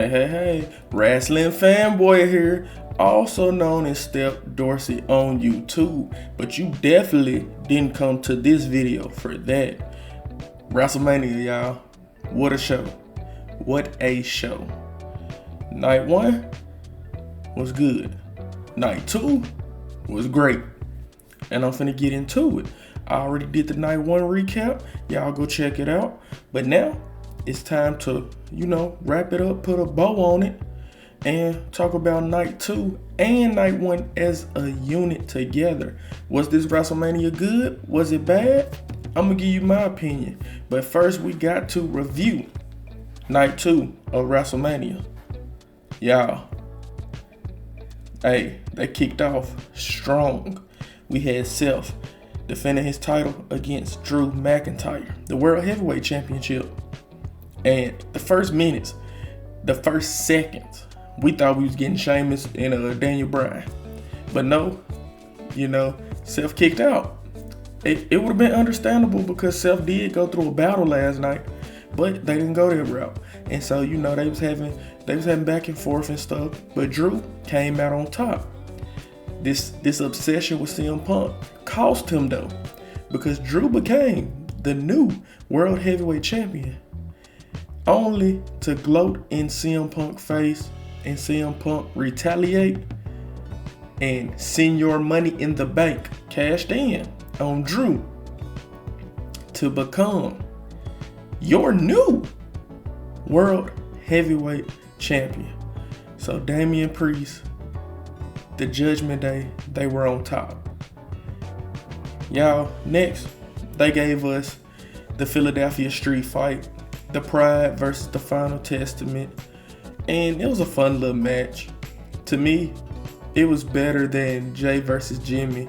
Hey, Wrestling Fanboy here, also known as Step Dorsey on YouTube, but you definitely didn't come to this video for that. Wrestlemania, y'all. What a show. What a show. Night 1 was good. Night 2 was great. And I'm finna get into it. I already did the night 1 recap. Y'all go check it out. But now, it's time to, wrap it up, put a bow on it, and talk about night 2 and night 1 as a unit together. Was this WrestleMania good? Was it bad? I'm gonna give you my opinion. But first, we got to review night 2 of WrestleMania. Y'all, hey, they kicked off strong. We had Seth defending his title against Drew McIntyre, the World Heavyweight Championship. And the first minutes, the first seconds, we thought we was getting Sheamus and Daniel Bryan. But no, Seth kicked out. It would have been understandable because Seth did go through a battle last night, but they didn't go that route. And so, they was having back and forth and stuff. But Drew came out on top. This obsession with CM Punk cost him though, because Drew became the new World Heavyweight Champion, only to gloat in CM Punk's face and CM Punk retaliate and send your money in the bank cashed in on Drew to become your new World Heavyweight Champion. So Damian Priest, the Judgment Day, they were on top. Y'all, next, they gave us the Philadelphia Street Fight, the Pride versus the Final Testament, and it was a fun little match. To me, it was better than Jay versus Jimmy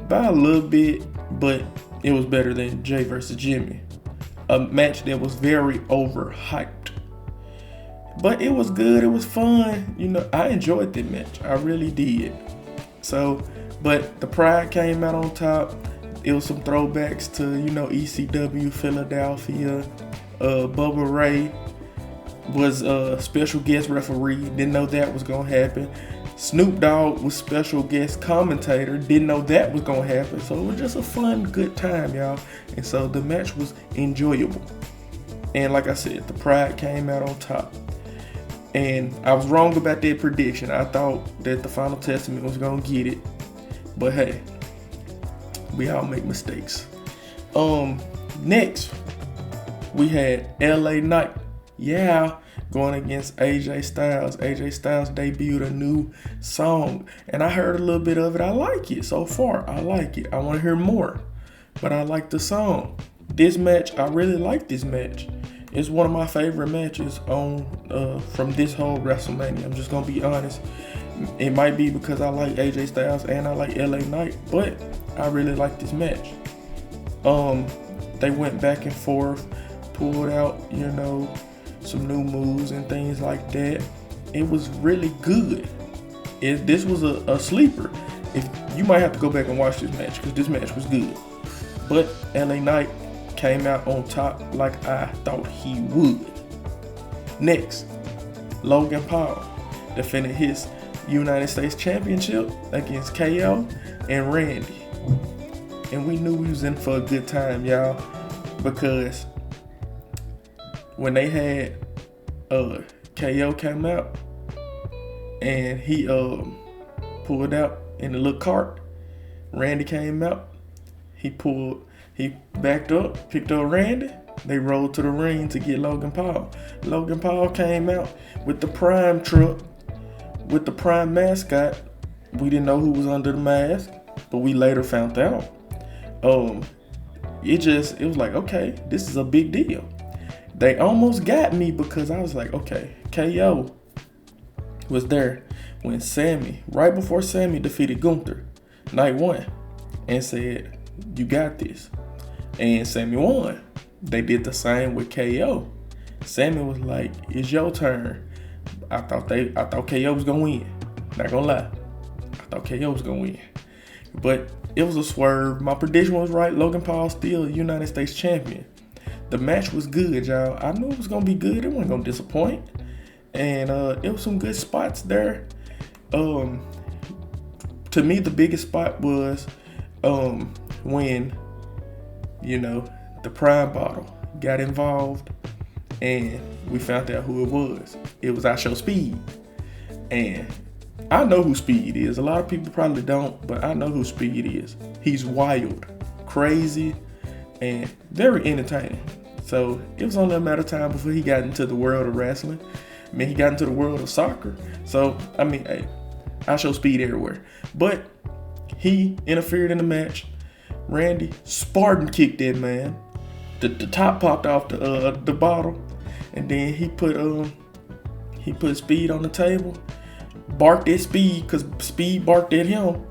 by a little bit, but it was better than Jay versus Jimmy, a match that was very overhyped. But it was good, it was fun. I enjoyed that match, I really did. So, but the Pride came out on top. It was some throwbacks to, ECW Philadelphia. Bubba Ray was a special guest referee. Didn't know that was gonna happen. Snoop Dogg was special guest commentator. Didn't know that was gonna happen. So it was just a fun, good time, y'all. And so the match was enjoyable. And like I said, the Pride came out on top. And I was wrong about that prediction. I thought that the Final Testament was gonna get it. But hey, we all make mistakes. Next, we had LA Knight, going against AJ Styles. AJ Styles debuted a new song, and I heard a little bit of it. I like it so far. I like it. I want to hear more, but I like the song. This match, I really like this match. It's one of my favorite matches from this whole WrestleMania. I'm just gonna be honest. It might be because I like AJ Styles and I like LA Knight, but I really like this match. They went back and forth, pulled out, some new moves and things like that. It was really good. This was a sleeper. If you might have to go back and watch this match because this match was good. But LA Knight came out on top like I thought he would. Next, Logan Paul defended his United States Championship against KO and Randy. And we knew we was in for a good time, y'all, because when they had KO come out and he pulled out in the little cart, Randy came out, he backed up, picked up Randy, they rolled to the ring to get Logan Paul. Logan Paul came out with the Prime truck, with the Prime mascot. We didn't know who was under the mask, but we later found out. It was like, okay, this is a big deal. They almost got me because I was like, okay, KO was there when right before Sammy defeated Gunther, night 1, and said, you got this. And Sammy won. They did the same with KO. Sammy was like, it's your turn. I thought KO was gonna win. Not gonna lie. I thought KO was gonna win. But it was a swerve. My prediction was right. Logan Paul still United States champion. The match was good, y'all. I knew it was gonna be good. It wasn't gonna disappoint. and it was some good spots there. To me, the biggest spot was when, you know, the Prime Bottle got involved, and we found out who it was. It was I Show Speed, and I know who Speed is. A lot of people probably don't, but I know who Speed is. He's wild, crazy, and very entertaining. So it was only a matter of time before he got into the world of wrestling. I mean, he got into the world of soccer. So, I mean, hey, I Show Speed everywhere. But he interfered in the match. Randy Spartan kicked that man. The top popped off the bottle, and then he put Speed on the table, barked at Speed because Speed barked at him,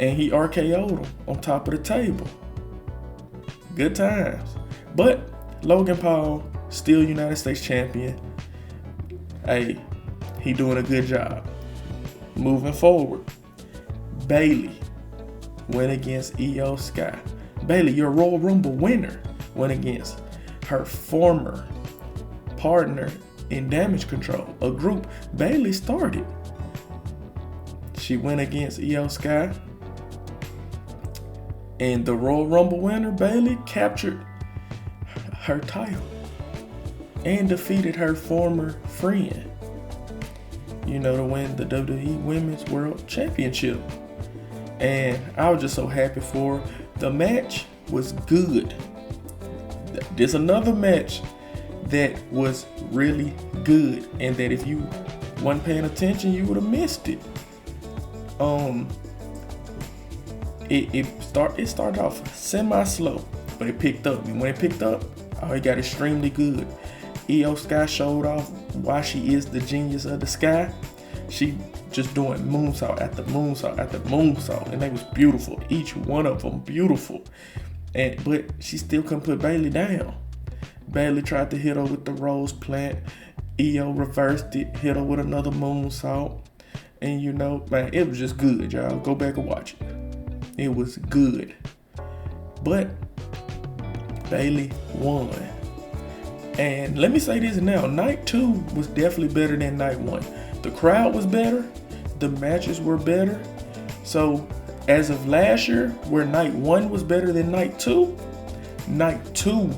and he RKO'd him on top of the table. Good times. But Logan Paul, still United States champion. Hey, he doing a good job. Moving forward, Bayley went against Io Sky. Bayley, your Royal Rumble winner, went against her former partner in Damage Control, a group Bayley started. She went against Io Sky, and the Royal Rumble winner, Bayley, captured her title and defeated her former friend, you know, to win the WWE Women's World Championship. And I was just so happy for her. The match was good. There's another match that was really good, and that if you weren't paying attention, you would have missed it. It started off semi-slow, but it picked up. And when it picked up, it got extremely good. Io Sky showed off why she is the genius of the sky. She just doing moonsault after moonsault after moonsault, and they was beautiful. Each one of them beautiful. But she still couldn't put Bayley down. Bayley tried to hit her with the rose plant. Io reversed it, hit her with another moonsault. And you know, man, it was just good, y'all. Go back and watch it. It was good. But Bayley won. And let me say this now, night 2 was definitely better than night 1. The crowd was better. The matches were better. So as of last year, where night 1 was better than night 2, night 2,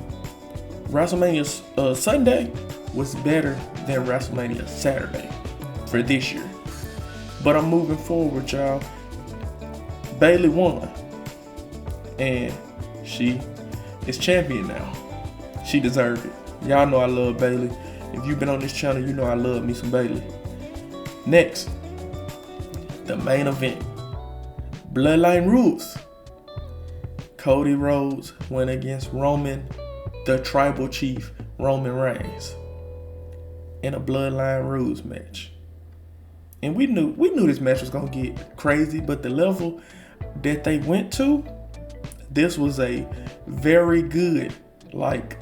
WrestleMania Sunday, was better than WrestleMania Saturday for this year. But I'm moving forward, y'all. Bayley won, and she is champion now. She deserved it. Y'all know I love Bayley. If you've been on this channel, you know I love me some Bayley. Next, the main event. Bloodline rules. Cody Rhodes went against Roman, the tribal chief, Roman Reigns, in a Bloodline rules match. And we knew this match was gonna get crazy, but the level that they went to, this was a very good, like,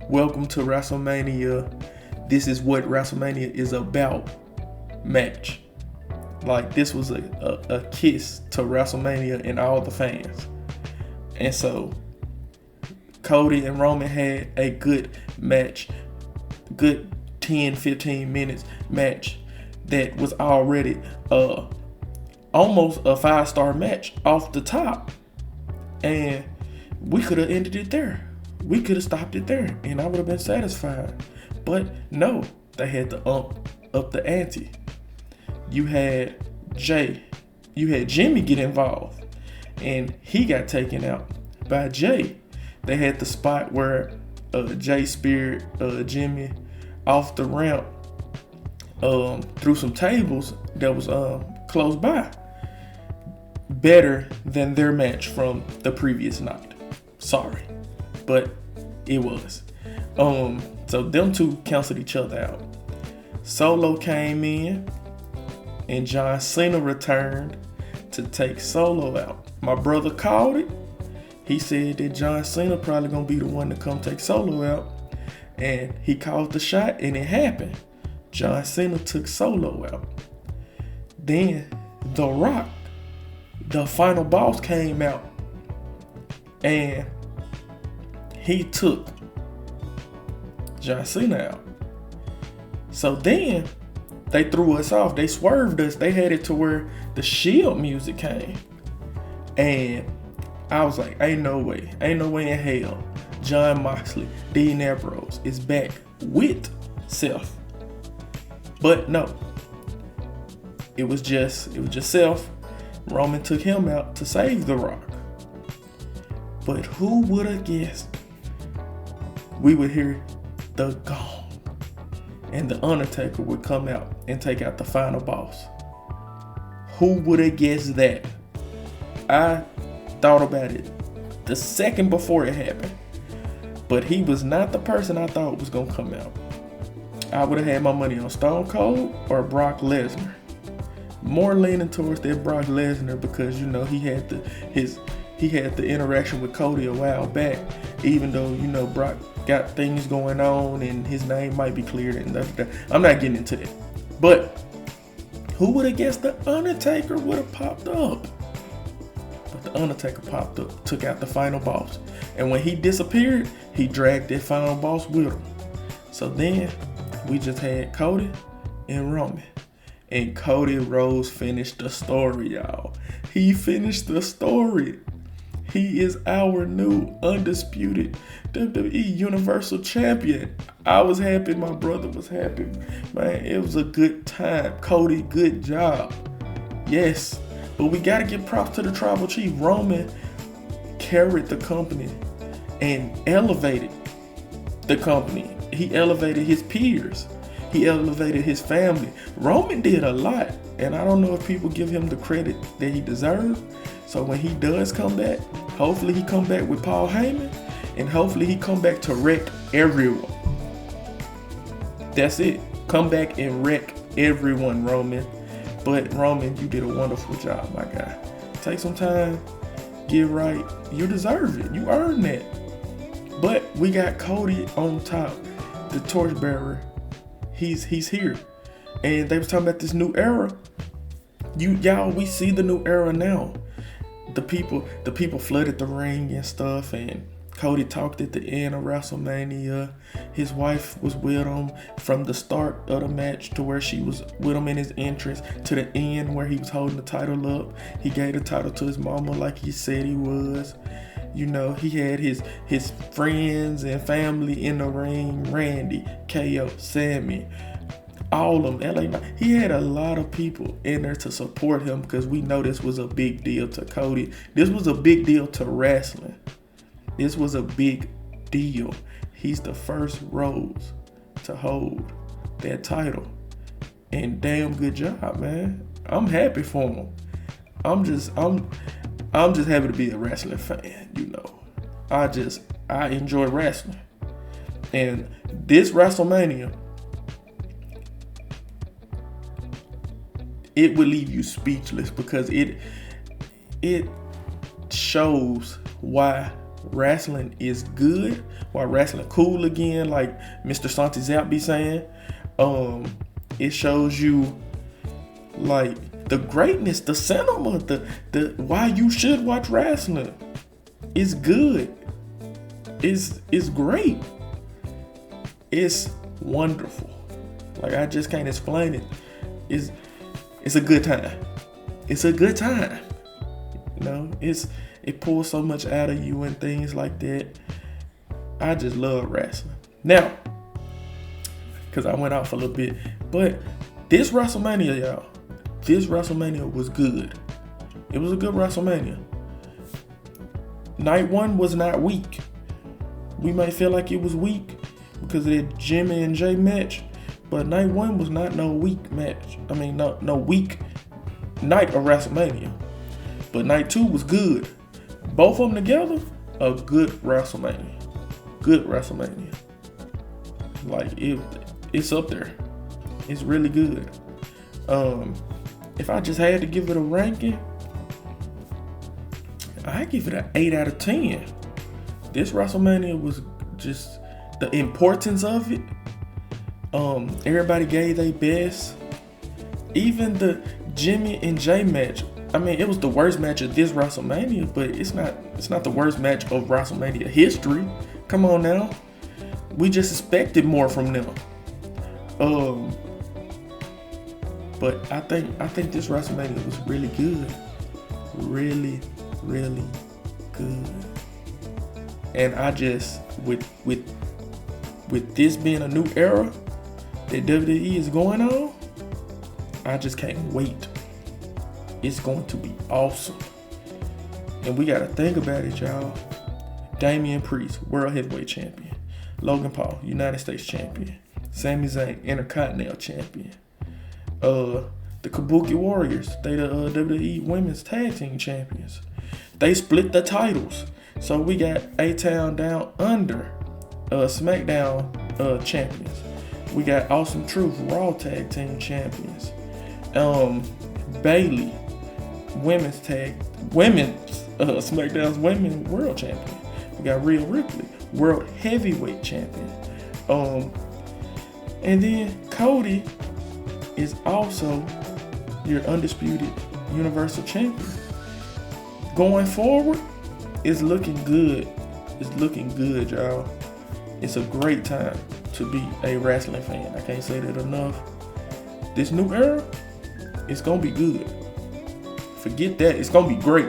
welcome to WrestleMania. This is what WrestleMania is about match. Like, this was a kiss to WrestleMania and all the fans. And so Cody and Roman had a good match, good 10-15 minutes match that was already almost a 5-star match off the top. And we could have ended it there. We could have stopped it there, and I would have been satisfied. But no, they had to up the ante. You had Jimmy get involved, and he got taken out by Jay. They had the spot where Jay speared Jimmy off the ramp through some tables that was close by. Better than their match from the previous night. Sorry, but it was. So them two canceled each other out. Solo came in, and John Cena returned to take Solo out. My brother called it. He said that John Cena probably gonna be the one to come take Solo out, and he called the shot, and it happened. John Cena took Solo out. Then The Rock, the final boss, came out, and he took John Cena out. So then they threw us off. They swerved us. They had it to where the Shield music came. And I was like, ain't no way in hell Jon Moxley, Dean Ambrose is back with Seth. But no, it was just Seth. Roman took him out to save The Rock. But who would have guessed we would hear the gong and the Undertaker would come out and take out the final boss? Who would have guessed that? I thought about it the second before it happened, but he was not the person I thought was gonna come out. I would have had my money on Stone Cold or Brock Lesnar. More leaning towards that Brock Lesnar because he had the interaction with Cody a while back. Even though Brock got things going on and his name might be cleared and I'm not getting into that. But who would have guessed the Undertaker would have popped up? But the Undertaker popped up, took out the final boss, and when he disappeared, he dragged that final boss with him. So then we just had Cody and Roman. And Cody Rhodes finished the story, y'all. He finished the story. He is our new undisputed WWE Universal Champion. I was happy. My brother was happy. Man, it was a good time. Cody, good job. Yes. But we got to give props to the Tribal Chief. Roman carried the company and elevated the company. He elevated his peers. He elevated his family. Roman did a lot, and I don't know if people give him the credit that he deserves. So when he does come back, hopefully he come back with Paul Heyman, and hopefully he come back to wreck everyone. That's it. Come back and wreck everyone, Roman. But Roman, you did a wonderful job, my guy. Take some time, get right. You deserve it. You earned that. But we got Cody on top, the torchbearer. He's here. And they was talking about this new era. Y'all, we see the new era now. The people flooded the ring and stuff, and Cody talked at the end of WrestleMania. His wife was with him from the start of the match to where she was with him in his entrance to the end where he was holding the title up. He gave the title to his mama like he said he was. He had his friends and family in the ring. Randy, KO, Sammy, all of them. LA, he had a lot of people in there to support him because we know this was a big deal to Cody. This was a big deal to wrestling. This was a big deal. He's the first Rhodes to hold that title. And damn good job, man. I'm happy for him. I'm just happy to be a wrestling fan, I enjoy wrestling. And this WrestleMania, it will leave you speechless because it shows why wrestling is good, why wrestling cool again, like Mr. Santi Zap be saying. It shows you like the greatness, the cinema, the why you should watch wrestling. It's good. It's great. It's wonderful. Like I just can't explain it. It's a good time. It's a good time. It pulls so much out of you and things like that. I just love wrestling. Now, because I went off a little bit, but this WrestleMania, y'all, this WrestleMania was good. It was a good WrestleMania. Night one was not weak. We might feel like it was weak because of that Jimmy and Jay match, but night one was not no weak match. I mean, no weak night of WrestleMania. But night two was good. Both of them together, a good WrestleMania. Good WrestleMania. Like it's up there. It's really good. If I just had to give it a ranking, I give it an 8 out of 10. This WrestleMania was just the importance of it. Everybody gave their best. Even the Jimmy and Jay match. I mean, it was the worst match of this WrestleMania, but it's not the worst match of WrestleMania history. Come on now. We just expected more from them. But I think this WrestleMania was really good. Really, really good. And I just with this being a new era that WWE is going on, I just can't wait. It's going to be awesome. And we gotta think about it, y'all. Damian Priest, World Heavyweight Champion. Logan Paul, United States Champion. Sami Zayn, Intercontinental Champion. The Kabuki Warriors, they the WWE Women's Tag Team Champions. They split the titles. So we got A-Town Down Under, SmackDown champions. We got Awesome Truth, Raw Tag Team Champions. Bayley, SmackDown's Women's World Champion. We got Rhea Ripley, World Heavyweight Champion. And then Cody is also your undisputed Universal Champion. Going forward, it's looking good. It's looking good, y'all. It's a great time to be a wrestling fan. I can't say that enough. This new era, it's gonna be good. Forget that. It's gonna be great.